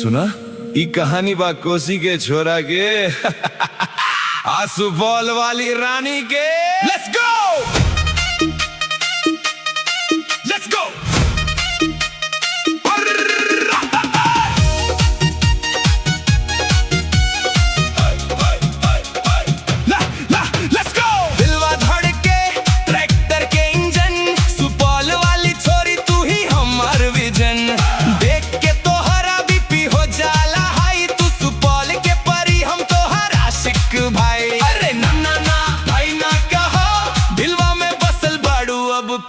सुना ई कहानी बा कोसी के छोरा के आंसू बॉल वाली रानी के। लेट्स गो लेट्स गो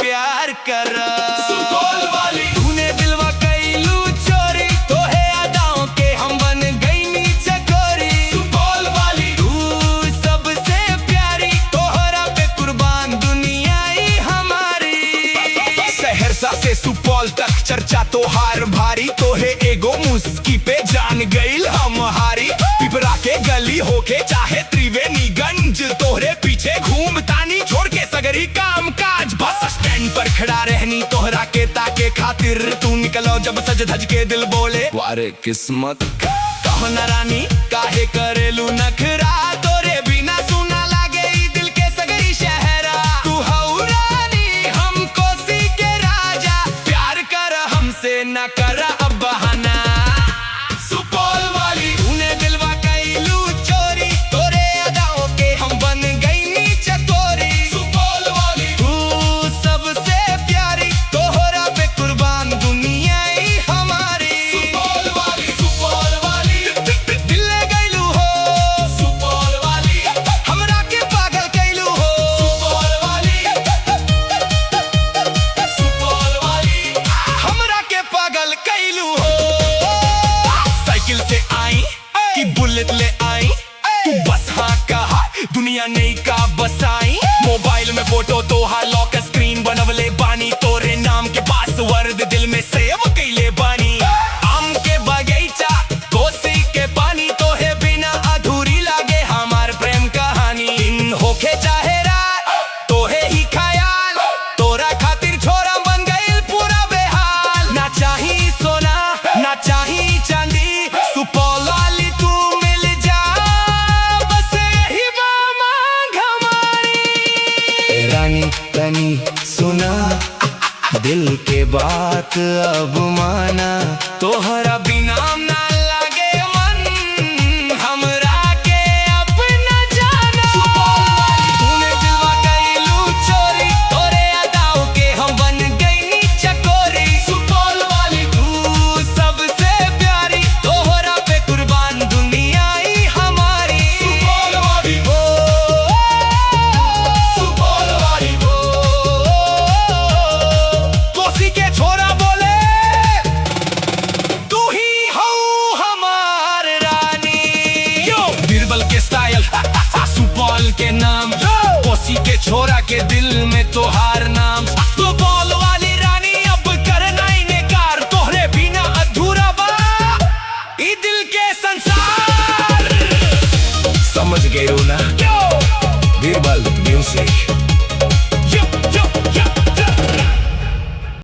प्यार कर सुपौल वाली तूने दिलवा कैलू चोरी तो है अदाओं के हम बन गई नी चकोरी। सुपौल वाली तू सबसे प्यारी तोहरा पे कुर्बान दुनिया ही हमारी। सहरसा से सुपौल तक चर्चा तोहार भारी तो है एगो मुस्की पे जान गईल हम हारी। पिपरा के गली होके चाहे त्रिवेणीगंज तोहरे पीछे घूमतानी छोड़ के सगरी काम काज। बस स्टैंड पर खड़ा रहनी तोहरा के ताके खातिर तू निकलो जब सज धज के दिल बोले वारे किस्मत। कहो न रानी काहे करेलू नखरा तोरे बिना सुना लागे ई दिल के सगरी शहरा। तू हऊ रानी हम कोसी के राजा प्यार कर हमसे न कर अब बहाना। सुपौल वाली तूने दिलवा कैलू चोरी तोरे अदाओं के हम बन गई नी चकोरी। सुपौल वाली तू सबसे प्यारी तोहरा पे कुर्बान दुनिया ही हमारी। सुपौल वाली दिल ले गईलू हो। सुपौल वाली हमरा के पागल कैलू हो। सुपौल वाली हमरा के पागल कैलू हो। साइकिल से आई कि बुलेट ले आई तू बस हाँ कहा दुनिया नहीं का बसाई। मोबाइल में फोटो तोहार लॉक स्क्रीन बनवले बानी तोरे नाम के पासवर्ड दिल में सेव कैले बानी। आम के बगीचा कोसी के पानी तो है बिना अधूरी लागे हमार प्रेम कहानी। दिन होके चाहे रात तो है ही ख्याल तोरा खातिर छोरा बन गईल पूरा बेहाल। ना चाही सोना ना चाही चांदी सुपौल वाली तू मिल जा बस यही मांग हमारी। रानी रानी सुना दिल के बात अब माना तोहरा बिना ना लागे मन हमरा के अपना जाना। तूने दिलवा कैलू चोरी तोरे अदाओं के हम बन गई नी चकोरी। सुपौल वाली तू सबसे प्यारी तोहरा पे कुर्बान दुनिया ही हमारी। सुपौल वाली सुपौल वाली कोसी के छोरा बोले तू ही हो हमार रानी। बीरबल के स्टाइल सुपौल के नाम कोसी के छोरा के दिल में तोहार नाम। सुपौल वाली रानी अब करना इनकार तोहरे बिना अधूरा बा ई दिल के संसार। समझ गए ना बीरबल म्यूजिक।